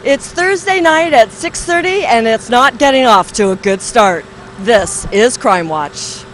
It's Thursday night at 6:30 and it's not getting off to a good start. This is Crime Watch.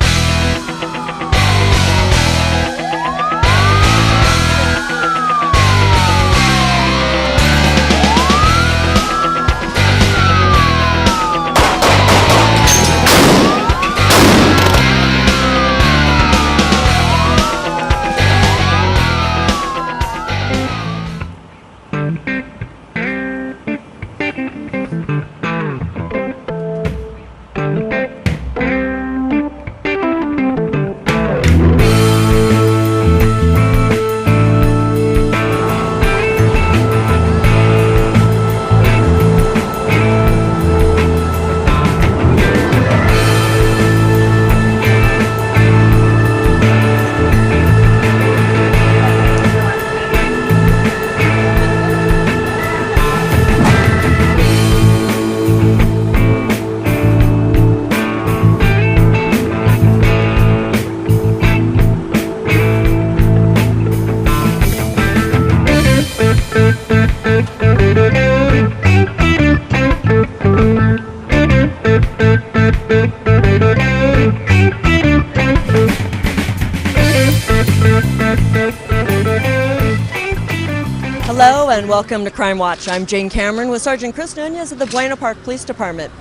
Hello and welcome to Crime Watch. I'm Jane Cameron with Sergeant Chris Nunez of the Buena Park Police Department.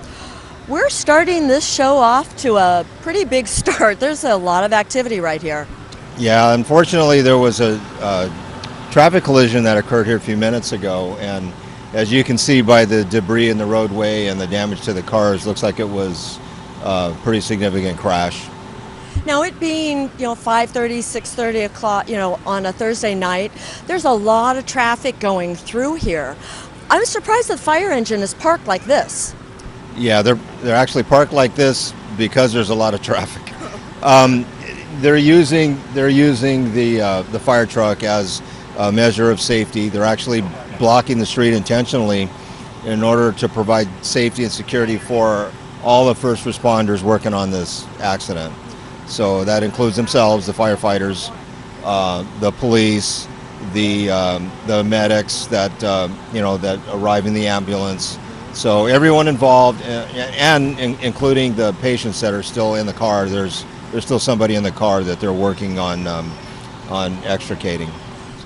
We're starting this show off to a pretty big start. There's a lot of activity right here. Yeah, unfortunately there was a traffic collision that occurred here a few minutes ago, and as you can see by the debris in the roadway and the damage to the cars, looks like it was a pretty significant crash. Now, it being 5:30, 6:30 o'clock, on a Thursday night, there's a lot of traffic going through here. I'm surprised the fire engine is parked like this. Yeah, they're actually parked like this because there's a lot of traffic. They're using the fire truck as a measure of safety. They're actually blocking the street intentionally in order to provide safety and security for all the first responders working on this accident. So that includes themselves, the firefighters, the police, the medics that arrive in the ambulance. So everyone involved, and including the patients that are still in the car. There's still somebody in the car that they're working on extricating.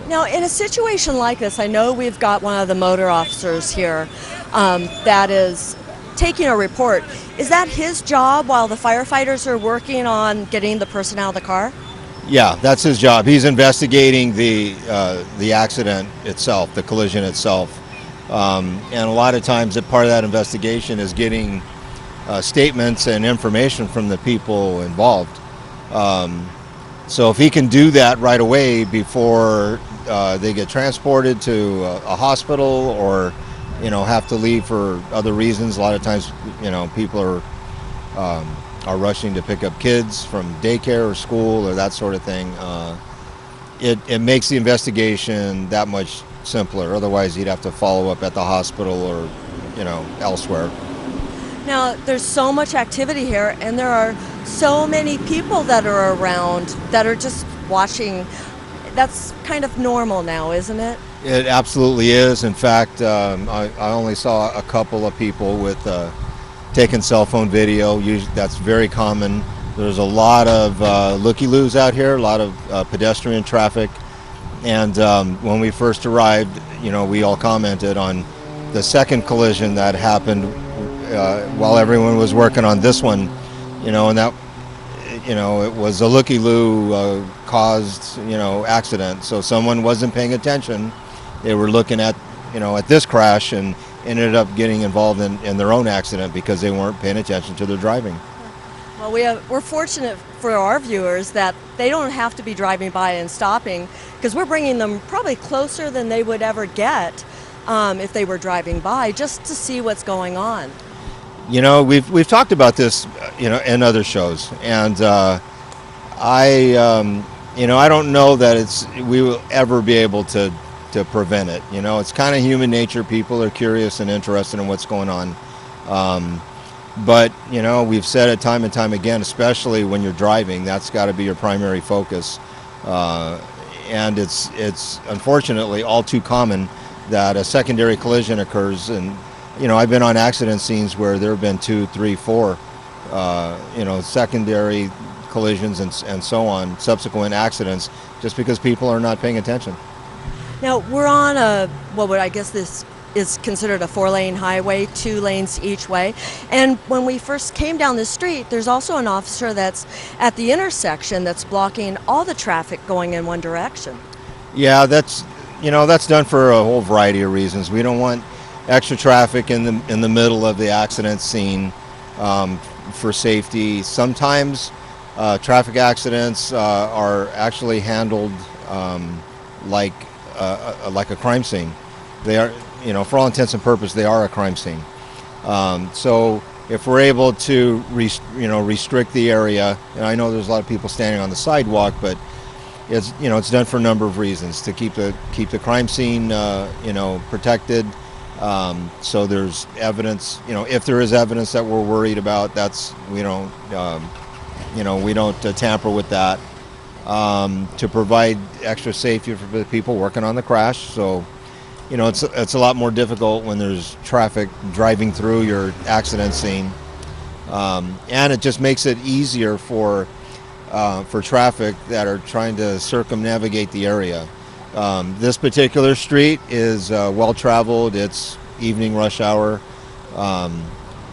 Now, in a situation like this, I know we've got one of the motor officers here that is taking a report. Is that his job while the firefighters are working on getting the person out of the car? Yeah, that's his job. He's investigating the accident itself, the collision itself. And a lot of times that part of that investigation is getting statements and information from the people involved. So if he can do that right away before they get transported to a hospital or have to leave for other reasons. A lot of times, people are rushing to pick up kids from daycare or school or that sort of thing. It makes the investigation that much simpler. Otherwise, he'd have to follow up at the hospital or, elsewhere. Now, there's so much activity here, and there are so many people that are around that are just watching. That's kind of normal now, isn't it? It absolutely is. In fact, I only saw a couple of people with taking cell phone video. Usually, that's very common. There's a lot of looky-loos out here, a lot of pedestrian traffic. And when we first arrived, we all commented on the second collision that happened while everyone was working on this one, and that, it was a looky-loo caused, accident. So someone wasn't paying attention. They were looking at, at this crash and ended up getting involved in their own accident because they weren't paying attention to their driving. Well, we're fortunate for our viewers that they don't have to be driving by and stopping, because we're bringing them probably closer than they would ever get if they were driving by, just to see what's going on. We've talked about this, in other shows, and I don't know that we will ever be able to prevent it. It's kind of human nature. People are curious and interested in what's going on. But, we've said it time and time again, especially when you're driving, that's got to be your primary focus. And it's unfortunately all too common that a secondary collision occurs. And I've been on accident scenes where there have been 2, 3, 4 secondary collisions and so on, subsequent accidents, just because people are not paying attention. Now, we're on I guess this is considered a 4-lane highway, 2 lanes each way. And when we first came down this street, there's also an officer that's at the intersection that's blocking all the traffic going in one direction. Yeah, that's done for a whole variety of reasons. We don't want extra traffic in the middle of the accident scene, for safety. Sometimes traffic accidents are actually handled like a crime scene. They are, for all intents and purposes, they are a crime scene. So if we're able to restrict the area, and I know there's a lot of people standing on the sidewalk, but it's done for a number of reasons, to keep the crime scene protected. So there's evidence, if there is evidence that we're worried about, we don't tamper with that. To provide extra safety for the people working on the crash. So, it's a lot more difficult when there's traffic driving through your accident scene, and it just makes it easier for traffic that are trying to circumnavigate the area. This particular street is well traveled. It's evening rush hour.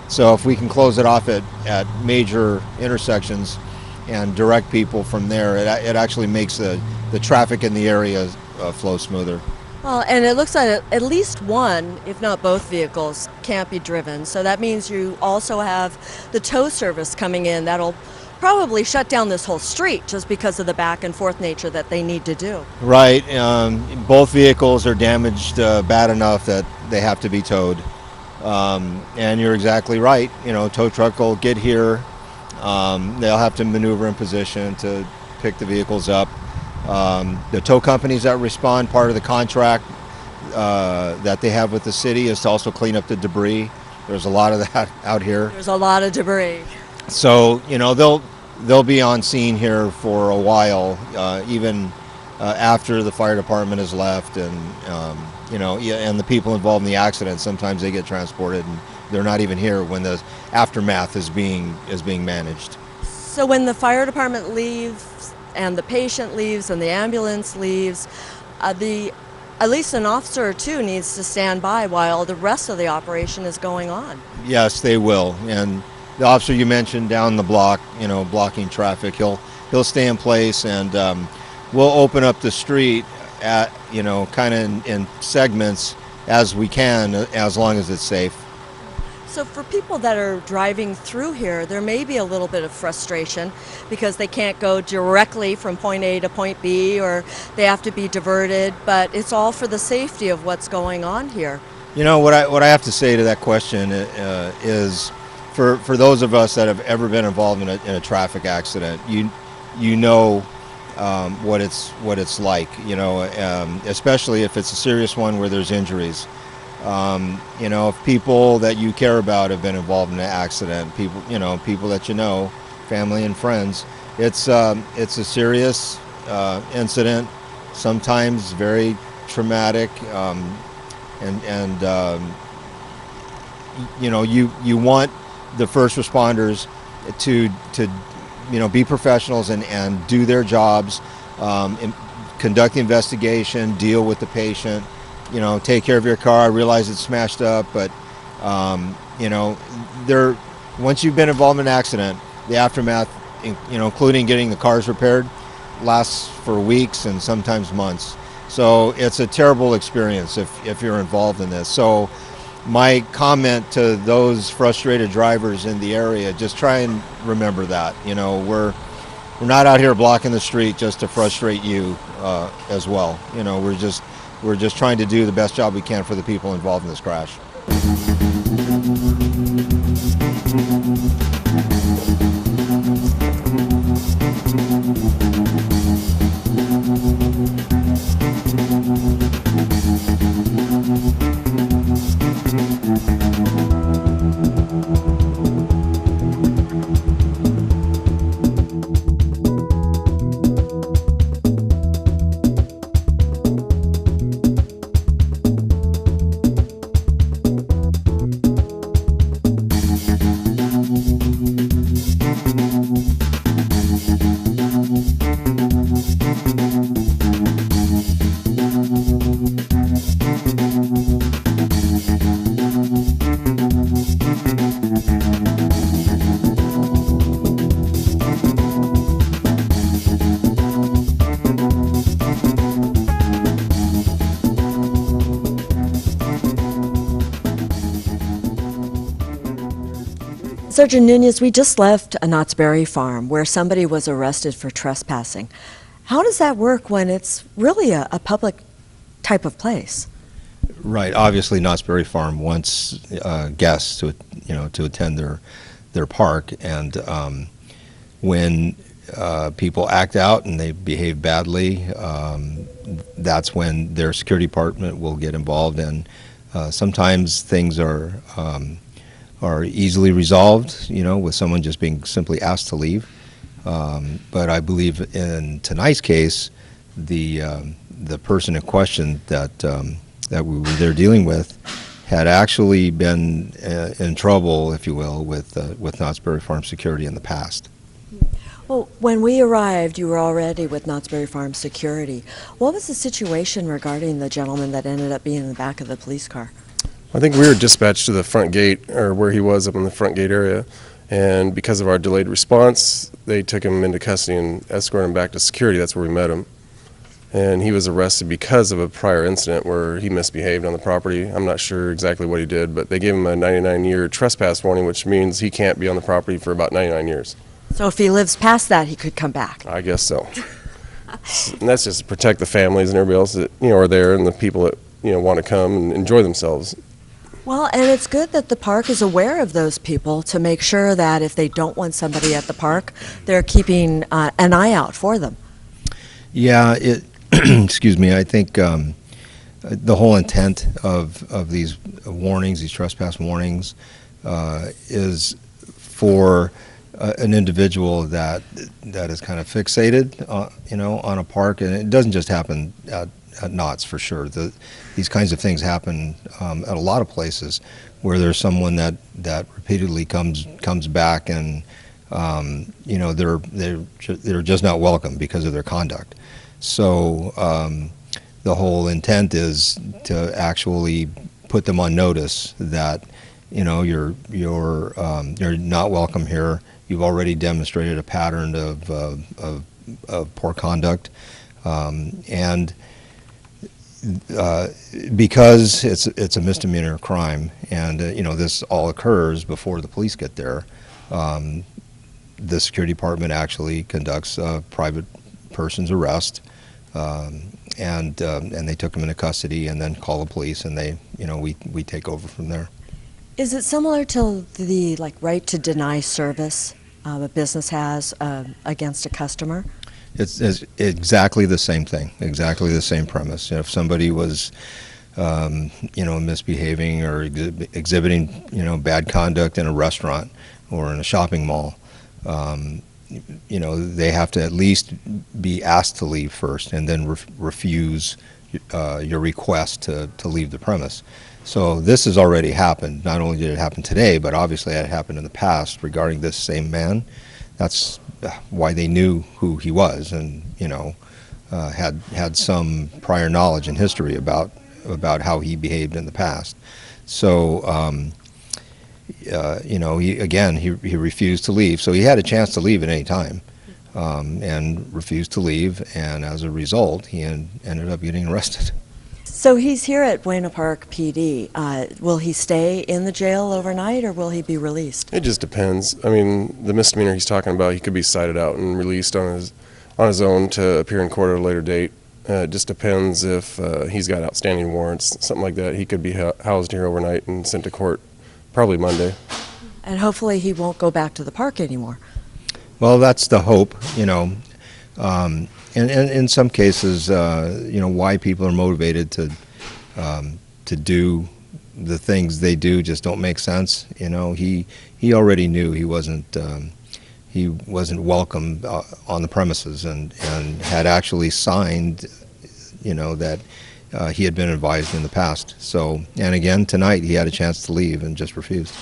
So if we can close it off at major intersections and direct people from there, it actually makes the traffic in the area flow smoother. Well, and it looks like at least one, if not both vehicles, can't be driven. So that means you also have the tow service coming in that'll probably shut down this whole street just because of the back and forth nature that they need to do. Right. Both vehicles are damaged bad enough that they have to be towed. And you're exactly right. Tow truck will get here. They'll have to maneuver in position to pick the vehicles up. The tow companies that respond, part of the contract that they have with the city is to also clean up the debris. There's a lot of that out here. There's a lot of debris. So, they'll be on scene here for a while, even after the fire department has left, and and the people involved in the accident, sometimes they get transported and they're not even here when the aftermath is being managed. So when the fire department leaves and the patient leaves and the ambulance leaves, at least an officer or two needs to stand by while the rest of the operation is going on. Yes, they will. And the officer you mentioned down the block, blocking traffic, he'll stay in place, and we'll open up the street at, kind of in segments as we can, as long as it's safe. So for people that are driving through here, there may be a little bit of frustration because they can't go directly from point A to point B, or they have to be diverted, but it's all for the safety of what's going on here. What I have to say to that question is, for those of us that have ever been involved in a traffic accident, you know what it's like, especially if it's a serious one where there's injuries. If people that you care about have been involved in an accident, people that family and friends, it's a serious incident, sometimes very traumatic, and you want the first responders to be professionals and do their jobs, conduct the investigation, deal with the patient, take care of your car. I realize it's smashed up, but once you've been involved in an accident, the aftermath, including getting the cars repaired, lasts for weeks and sometimes months. So it's a terrible experience if you're involved in this. So my comment to those frustrated drivers in the area, just try and remember that. We're not out here blocking the street just to frustrate you as well. We're just trying to do the best job we can for the people involved in this crash. Sergeant Nunez, we just left a Knott's Berry farm where somebody was arrested for trespassing. How does that work when it's really a public type of place? Right. Obviously, Knott's Berry Farm wants guests to attend their park, and when people act out and they behave badly, that's when their security department will get involved, and sometimes things are easily resolved, with someone just being simply asked to leave. But I believe in tonight's case, the person in question that we were there dealing with had actually been in trouble, if you will, with Knott's Berry Farm security in the past. Well, when we arrived, you were already with Knott's Berry Farm security. What was the situation regarding the gentleman that ended up being in the back of the police car? I think we were dispatched to the front gate, or where he was up in the front gate area, and because of our delayed response, they took him into custody and escorted him back to security. That's where we met him. And he was arrested because of a prior incident where he misbehaved on the property. I'm not sure exactly what he did, but they gave him a 99-year trespass warning, which means he can't be on the property for about 99 years. So if he lives past that, he could come back. I guess so. And that's just to protect the families and everybody else that are there, and the people that want to come and enjoy themselves. Well, and it's good that the park is aware of those people to make sure that if they don't want somebody at the park, they're keeping an eye out for them. Yeah, excuse me, I think the whole intent of these warnings, these trespass warnings, is for an individual that is kind of fixated, on a park, and it doesn't just happen at Knott's, for sure. These kinds of things happen at a lot of places where there's someone that repeatedly comes back, and they're just not welcome because of their conduct. So the whole intent is to actually put them on notice that you're not welcome here. You've already demonstrated a pattern of poor conduct, and because it's a misdemeanor crime, and this all occurs before the police get there. The security department actually conducts a private person's arrest, and they took him into custody, and then call the police, and we take over from there. Is it similar to the right to deny service a business has against a customer? It's exactly the same thing, exactly the same premise. If somebody was, misbehaving or exhibiting, bad conduct in a restaurant or in a shopping mall, they have to at least be asked to leave first, and then refuse your request to leave the premise. So this has already happened. Not only did it happen today, but obviously it happened in the past regarding this same man. That's why they knew who he was, and had some prior knowledge and history about how he behaved in the past. So he refused to leave. So he had a chance to leave at any time, and refused to leave, and as a result, he ended up getting arrested. So he's here at Buena Park PD. Will he stay in the jail overnight, or will he be released? It just depends. I mean, the misdemeanor he's talking about, he could be cited out and released on his own to appear in court at a later date. It just depends if he's got outstanding warrants, something like that. He could be housed here overnight and sent to court probably Monday. And hopefully he won't go back to the park anymore. Well, that's the hope, And in some cases, why people are motivated to do the things they do just don't make sense. He already knew he wasn't welcome on the premises, and had actually signed, that he had been advised in the past. So, and again tonight he had a chance to leave and just refused.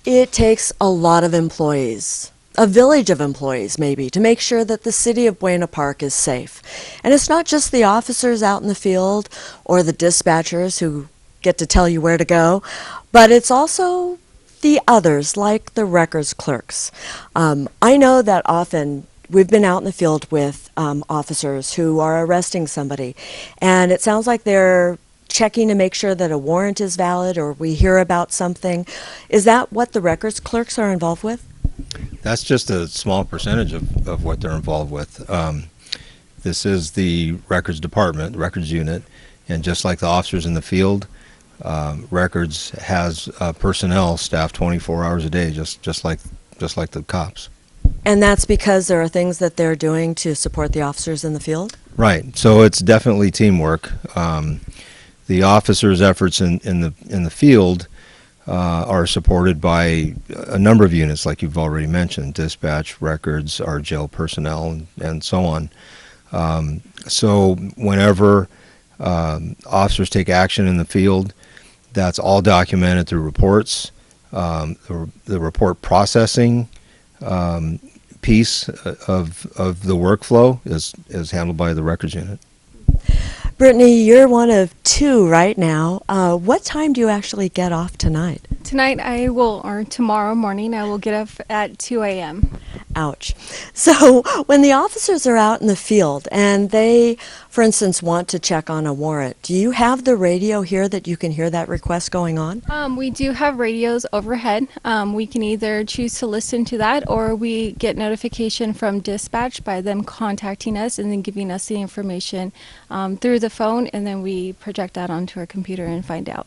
It takes a lot of employees, a village of employees maybe, to make sure that the city of Buena Park is safe. And it's not just the officers out in the field or the dispatchers who get to tell you where to go, but it's also the others, like the records clerks. I know that often we've been out in the field with officers who are arresting somebody, and it sounds like they're checking to make sure that a warrant is valid, or we hear about something. Is that what the records clerks are involved with? That's just a small percentage of what they're involved with. This is the records department, records unit, and just like the officers in the field, records has personnel staffed 24 hours a day, just like the cops. And that's because there are things that they're doing to support the officers in the field? Right. So it's definitely teamwork. The officers' efforts in the field are supported by a number of units, like you've already mentioned: dispatch, records, our jail personnel, and so on. So whenever officers take action in the field, that's all documented through reports. The report processing piece of the workflow is handled by the records unit. Brittany, you're one of two right now. What time do you actually get off tonight? Tonight or tomorrow morning, I will get up at 2 a.m. Ouch. So when the officers are out in the field and they, for instance, want to check on a warrant, do you have the radio here that you can hear that request going on? We do have radios overhead. We can either choose to listen to that, or we get notification from dispatch by them contacting us and then giving us the information through the phone, and then we project that onto our computer and find out.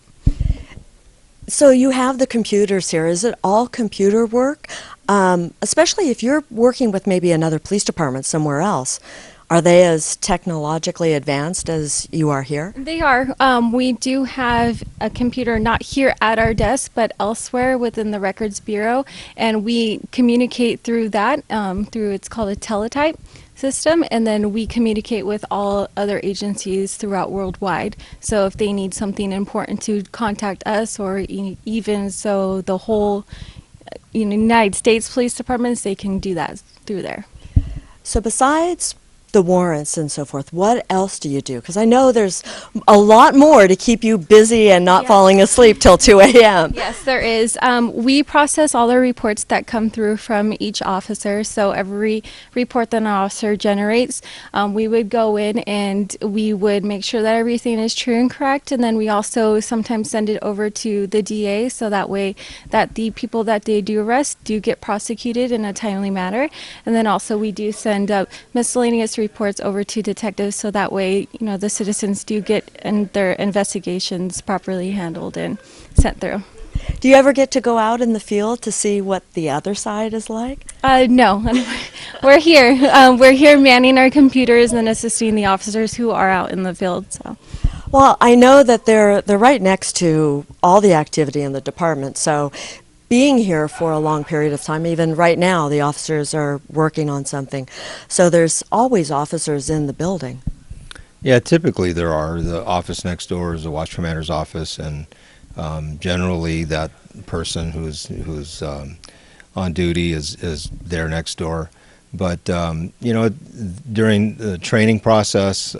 So you have the computers here. Is it all computer work? Especially if you're working with maybe another police department somewhere else. Are they as technologically advanced as you are here? They are. We do have a computer not here at our desk, but elsewhere within the Records Bureau, and we communicate through that, it's called a teletype system, and then we communicate with all other agencies throughout worldwide. So if they need something important to contact us, or even so the whole United States Police Departments, they can do that through there. So besides the warrants and so forth, what else do you do? Because I know there's a lot more to keep you busy and not falling asleep till 2 a.m. Yes, there is. We process all the reports that come through from each officer. So every report that an officer generates, we would go in and we would make sure that everything is true and correct. And then we also sometimes send it over to the DA, so that way that the people that they do arrest do get prosecuted in a timely manner. And then also we do send miscellaneous reports over to detectives, so that way the citizens do get their investigations properly handled and sent through. Do you ever get to go out in the field to see what the other side is like? No. We're here. We're here manning our computers and assisting the officers who are out in the field. So. Well, I know that they're right next to all the activity in the department, so being here for a long period of time, even right now, the officers are working on something. So there's always officers in the building. Yeah, typically there are. The office next door is the watch commander's office, and generally that person who's on duty is there next door. But during the training process,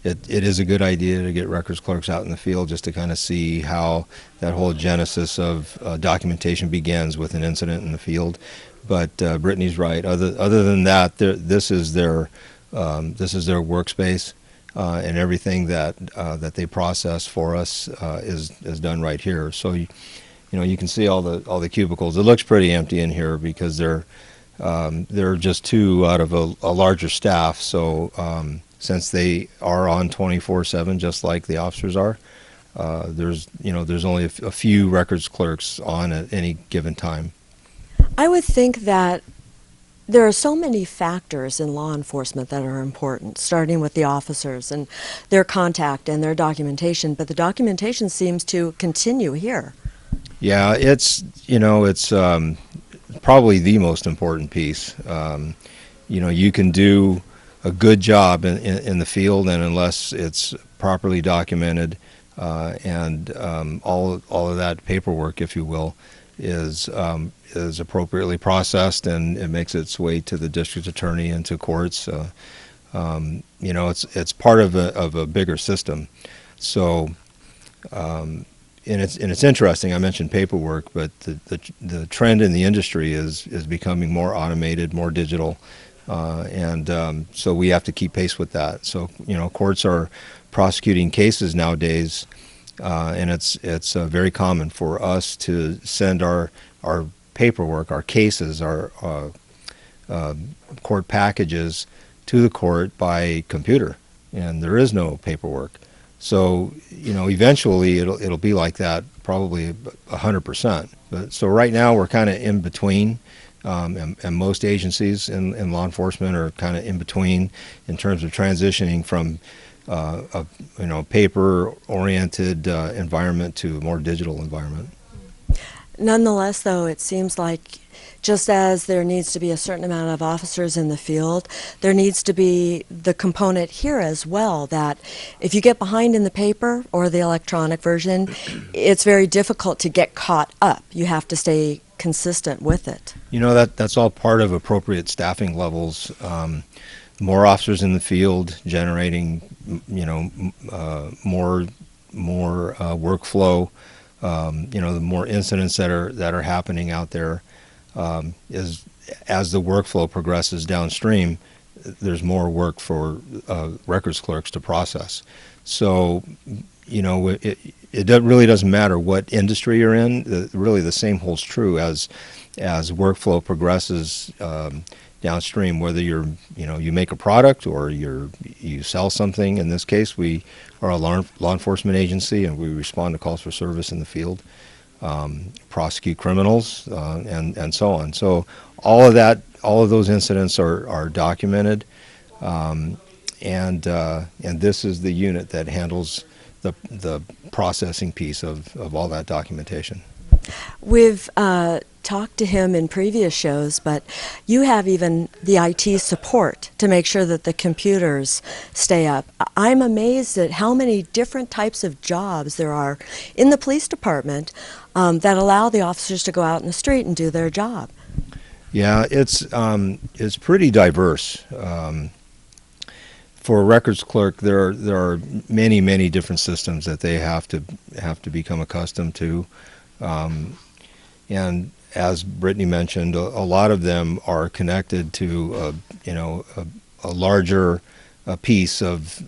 it is a good idea to get records clerks out in the field just to kind of see how that whole genesis of documentation begins with an incident in the field. But Brittany's right. Other than that, this is their workspace, and everything that they process for us is done right here. So you can see all the cubicles. It looks pretty empty in here because they're just two out of a larger staff. So since they are on 24/7, just like the officers are, there's only a few records clerks on at any given time. I would think that there are so many factors in law enforcement that are important, starting with the officers and their contact and their documentation, but the documentation seems to continue here. Yeah, it's probably the most important piece. You can do a good job in the field, and unless it's properly documented and all of that paperwork, if you will, is appropriately processed, and it makes its way to the district attorney and to courts. It's part of a bigger system. So it's interesting. I mentioned paperwork, but the trend in the industry is becoming more automated, more digital, and so we have to keep pace with that. So courts are prosecuting cases nowadays, and it's very common for us to send our paperwork, our cases, our court packages to the court by computer, and there is no paperwork. So eventually it'll be like that, probably 100%. But so right now we're kind of in between, and most agencies in law enforcement are kind of in between in terms of transitioning from a paper-oriented environment to a more digital environment. Nonetheless, though, it seems like just as there needs to be a certain amount of officers in the field, there needs to be the component here as well that if you get behind in the paper or the electronic version, it's very difficult to get caught up. You have to stay consistent with it. That's all part of appropriate staffing levels. More officers in the field generating, more workflow. The more incidents that are happening out there, is as the workflow progresses downstream, there's more work for records clerks to process. So, it really doesn't matter what industry you're in. Really, the same holds true as workflow progresses downstream. Whether you make a product or you sell something. In this case, we are a law enforcement agency, and we respond to calls for service in the field, prosecute criminals, and so on. So all of those incidents are documented, and this is the unit that handles the processing piece of all that documentation. We've talked to him in previous shows, but you have even the IT support to make sure that the computers stay up. I'm amazed at how many different types of jobs there are in the police department that allow the officers to go out in the street and do their job. Yeah, it's pretty diverse. For a records clerk, there are many different systems that they have to become accustomed to. And as Brittany mentioned, a lot of them are connected to a larger piece of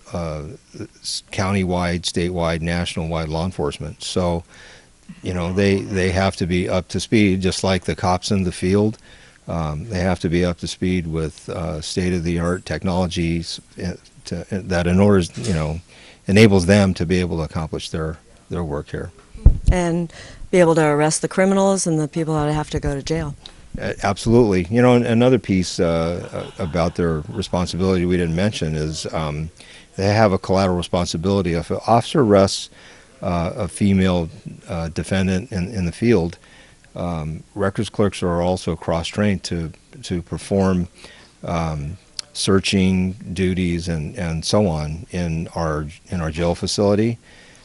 county-wide, statewide, national-wide law enforcement. So they have to be up to speed, just like the cops in the field. They have to be up to speed with state-of-the-art technologies that enables them to be able to accomplish their work here. And be able to arrest the criminals and the people that have to go to jail. Absolutely. Another piece about their responsibility we didn't mention is they have a collateral responsibility. If an officer arrests a female defendant in the field, records clerks are also cross-trained to perform searching duties and so on in our jail facility.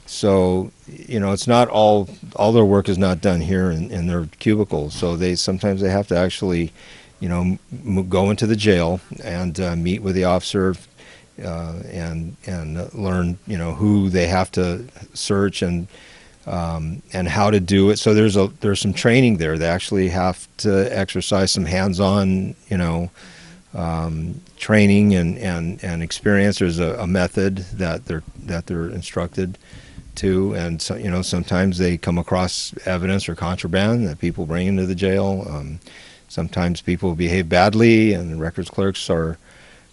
So it's not all their work is not done here in their cubicles. So sometimes they have to actually go into the jail and meet with the officer and learn who they have to search and how to do it. So there's some training there. They actually have to exercise some hands-on training and experience. There's a method that they're instructed to, and so, sometimes they come across evidence or contraband that people bring into the jail. Sometimes people behave badly, and the records clerks are,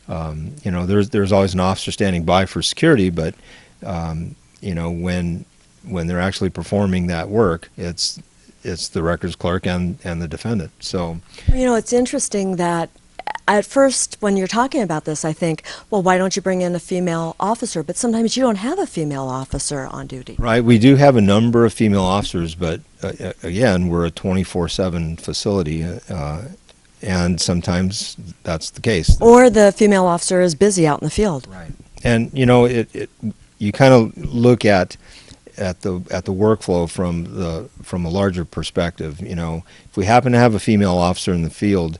there's always an officer standing by for security, but when they're actually performing that work, it's the records clerk and the defendant. So it's interesting that at first, when you're talking about this, I think, well, why don't you bring in a female officer? But sometimes you don't have a female officer on duty. Right. We do have a number of female officers, but again, we're a 24/7 facility, and sometimes that's the case. Or the female officer is busy out in the field. Right. And you kind of look at the workflow from a larger perspective. If we happen to have a female officer in the field,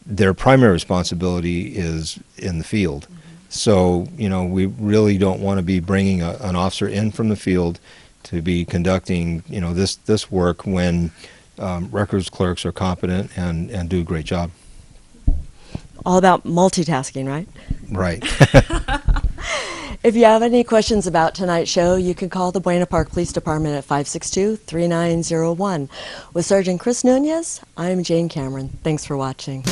their primary responsibility is in the field. Mm-hmm. So, we really don't want to be bringing an officer in from the field to be conducting, this work when records clerks are competent and do a great job. All about multitasking, right? Right. If you have any questions about tonight's show, you can call the Buena Park Police Department at 562-3901. With Sergeant Chris Nunez, I'm Jane Cameron. Thanks for watching.